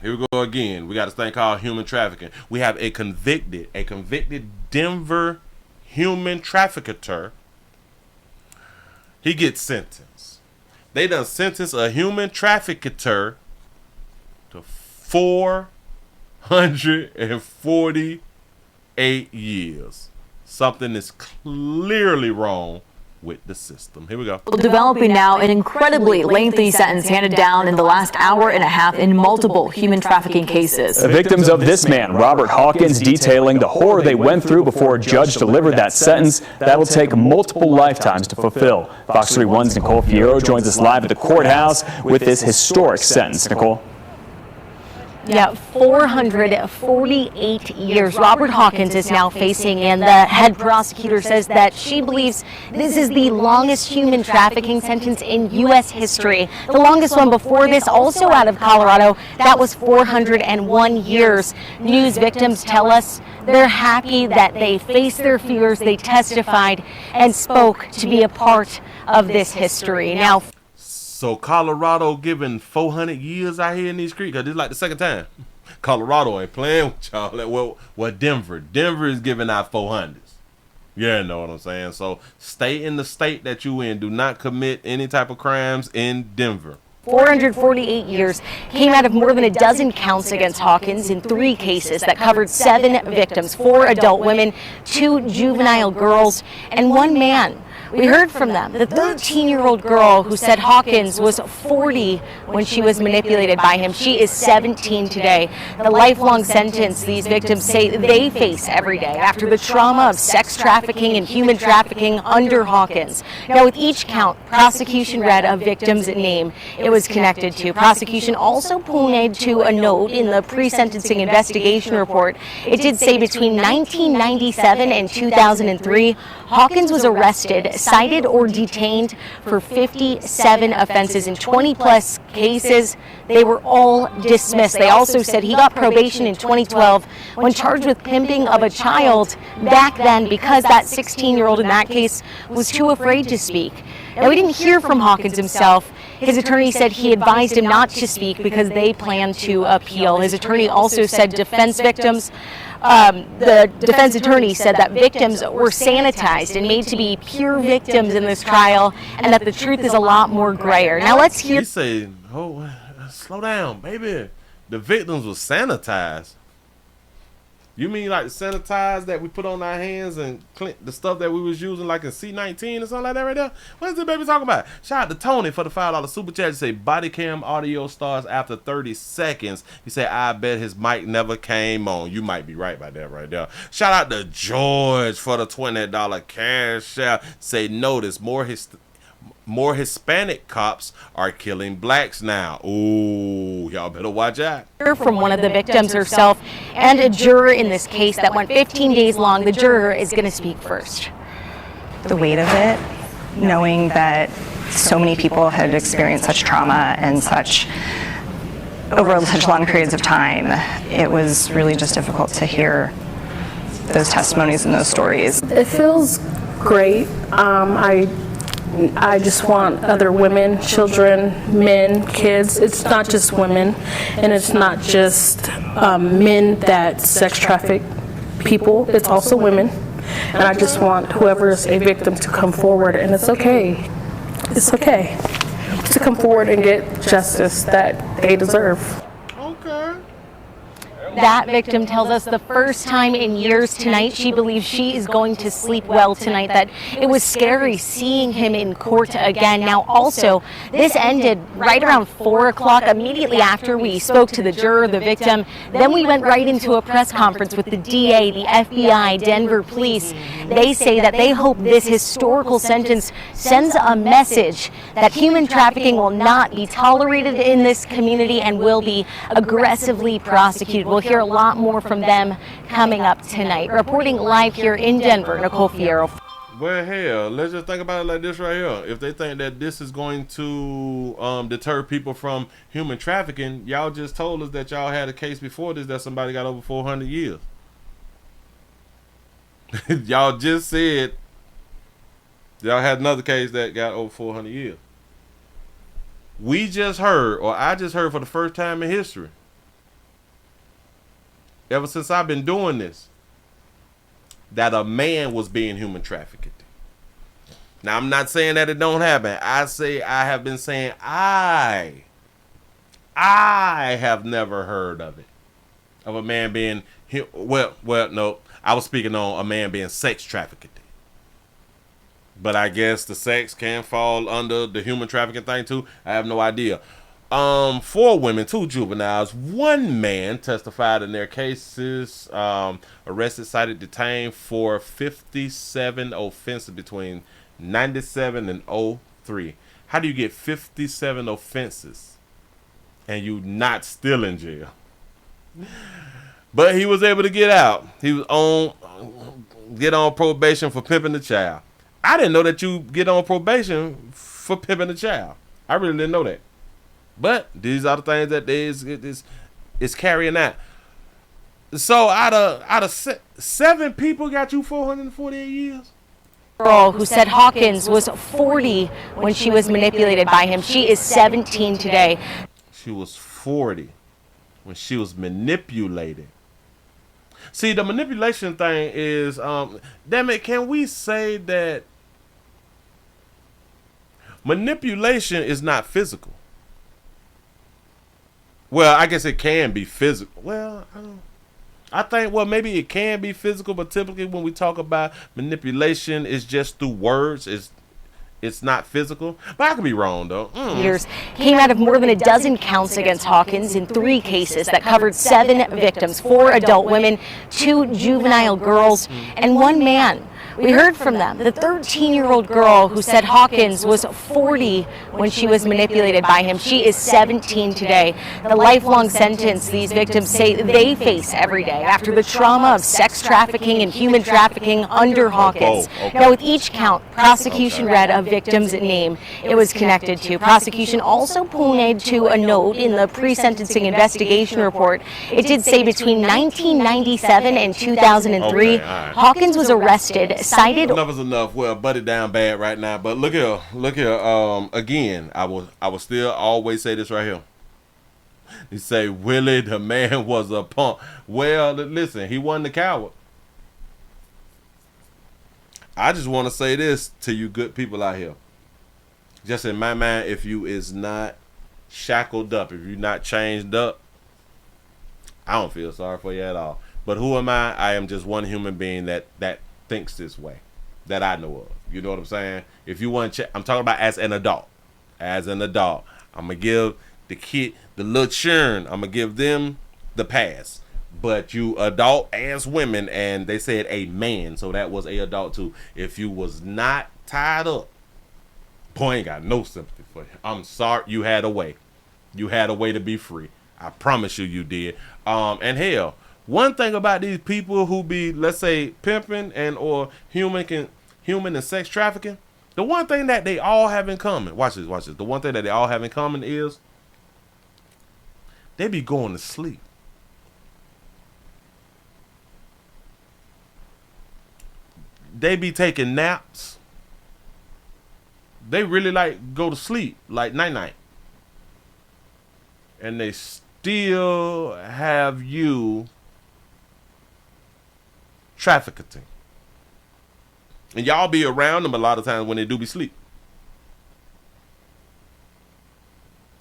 Here we go again. We got this thing called human trafficking. We have a convicted Denver human trafficker. He gets sentenced. They done sentenced a human trafficker to 448 years. Something is clearly wrong with the system. Here we go. Developing now an incredibly lengthy sentence handed down in the last hour and a half in multiple human trafficking cases. The victims of this man, Robert Hawkins, detailing the horror they went through before a judge delivered that sentence that will take multiple lifetimes to fulfill. Fox 31's Nicole Fierro joins us live at the courthouse with this historic sentence. Nicole? Yeah, 448 years Robert Hawkins is now facing, and the head prosecutor says that she believes this is the longest human trafficking sentence in U.S. history. The longest one before this, also out of Colorado, that was 401 years. News victims tell us they're happy that they faced their fears, they testified, and spoke to be a part of this history. Now, so Colorado giving 400 years out here in these streets, because this is like the second time. Colorado ain't playing with y'all. Well, Denver is giving out 400s. Yeah, know what I'm saying? So stay in the state that you in. Do not commit any type of crimes in Denver. 448 years came out of more than a dozen counts against Hawkins in 3 cases that covered 7 victims, 4 adult women, 2 juvenile girls, and 1 man. We heard from them. The 13-year-old girl who said Hawkins was 40 when she was manipulated by him. She is 17 today. The lifelong sentence these victims say they face every day after the trauma of sex trafficking and human trafficking under Hawkins. Now, with each count, prosecution read a victim's name it was connected to. Prosecution also pointed to a note in the pre-sentencing investigation report. It did say between 1997 and 2003, Hawkins was arrested, cited or detained for 57 offenses in 20-plus cases. They were all dismissed. They also said he got probation in 2012 when charged with pimping of a child back then because that 16-year-old in that case was too afraid to speak. Now, we didn't hear from Hawkins himself. His attorney said he advised him not to speak because they plan to appeal. His attorney also said the defense attorney said that victims were sanitized and made to be pure victims in this trial, and that the truth is a lot more grayer. Now let's hear. He said, "Oh, slow down, baby. The victims were sanitized. You mean like the sanitize that we put on our hands and the stuff that we was using like in C19 or something like that right there? What is this baby talking about?" Shout out to Tony for the $5 super chat. He say body cam audio starts after 30 seconds. He said, I bet his mic never came on. You might be right about that right there. Shout out to George for the $20 cash out. Say notice more Hispanic cops are killing blacks now. Ooh, y'all better watch out. From one of the victims herself and a juror in this case that went 15 days long. The juror is going to speak first. The weight of it, knowing that so many people had experienced such trauma and over such long periods of time, it was really just difficult to hear those testimonies and those stories. It feels great. I just want other women, children, men, kids. It's not just women, and it's not just men that sex traffic people. It's also women. And I just want whoever is a victim to come forward, and it's okay. It's okay to come forward and get justice that they deserve. Okay. That victim tells us the first time in years tonight she believes she is going to sleep well tonight, that it was scary seeing him in court again. Now also, this ended right around 4 o'clock, immediately after we spoke to the juror, the victim. Then we went right into a press conference with the DA, the FBI, Denver police. They say that they hope this historical sentence sends a message that human trafficking will not be tolerated in this community and will be aggressively prosecuted. We'll hear a lot more from them coming up tonight. Reporting live here in Denver, Nicole Fierro. Well, hell, let's just think about it like this right here. If they think that this is going to deter people from human trafficking, y'all just told us that y'all had a case before this that somebody got over 400 years. Y'all just said y'all had another case that got over 400 years. We just heard, or I just heard for the first time in history, ever since I've been doing this, that a man was being human trafficked. Now, I'm not saying that it don't happen. I have been saying I have never heard of it. Of a man being, no. I was speaking on a man being sex trafficked. But I guess the sex can fall under the human trafficking thing too. I have no idea. 4 women, 2 juveniles, 1 man testified in their cases. Arrested, cited, detained for 57 offenses between 97 and 03. How do you get 57 offenses and you not still in jail? But he was able to get out. He was get on probation for pimping the child. I didn't know that you get on probation for pimping the child. I really didn't know that. But these are the things that is carrying out. So out of 7 people got you 448 years? Girl who said Hawkins was 40 when she was manipulated by him. She is 17 today. She was 40 when she was manipulated. See, the manipulation thing is, damn it, can we say that manipulation is not physical? Well, I guess it can be physical. Well, I think, maybe it can be physical, but typically when we talk about manipulation, it's just through words. It's not physical. But I could be wrong, though. Years came out of more than a dozen counts against Hawkins in 3 cases that covered 7 victims, 4 adult women, 2 juvenile girls, and 1 man. We heard from them. The 13-year-old girl who said Hawkins was 40 when she was manipulated by him. She is 17 today. The lifelong sentence these victims say they face every day after the trauma of sex trafficking and human trafficking under Hawkins. Now, with each count, prosecution read a victim's name it was connected to. Prosecution also pointed to a note in the pre-sentencing investigation report. It did say between 1997 and 2003, Hawkins was arrested, cited. Enough is enough. Well, butt it down bad right now. But look here. Again, I will still always say this right here. You say Willie, the man, was a punk. Well, listen, he wasn't a coward. I just want to say this to you good people out here. Just in my mind, if you is not shackled up, if you're not changed up, I don't feel sorry for you at all. But who am I? I am just one human being that thinks this way, that I know of. You know what I'm saying? If you want to I'm talking about as an adult. As an adult, I'm going to give the kid, the little churn, I'm going to give them the pass. But you adult as women, and they said a man, so that was a adult too. If you was not tied up, boy, ain't got no sympathy for you. I'm sorry, you had a way. You had a way to be free. I promise you did. And hell, one thing about these people who be, let's say, pimping and or human and sex trafficking, the one thing that they all have in common, watch this. The one thing that they all have in common is they be going to sleep. They be taking naps. They really like go to sleep, like night. And they still have you trafficking. And y'all be around them a lot of times when they do be sleep.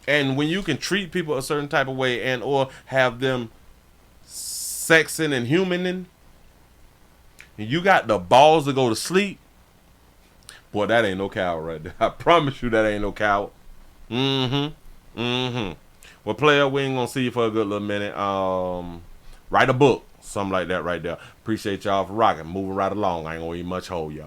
And when you can treat people a certain type of way and or have them sexing and humaning, and you got the balls to go to sleep, boy, that ain't no coward right there. I promise you that ain't no coward. Well, player, we ain't gonna see you for a good little minute. Write a book. Something like that right there. Appreciate y'all for rocking. Moving right along. I ain't gonna eat much hold, y'all.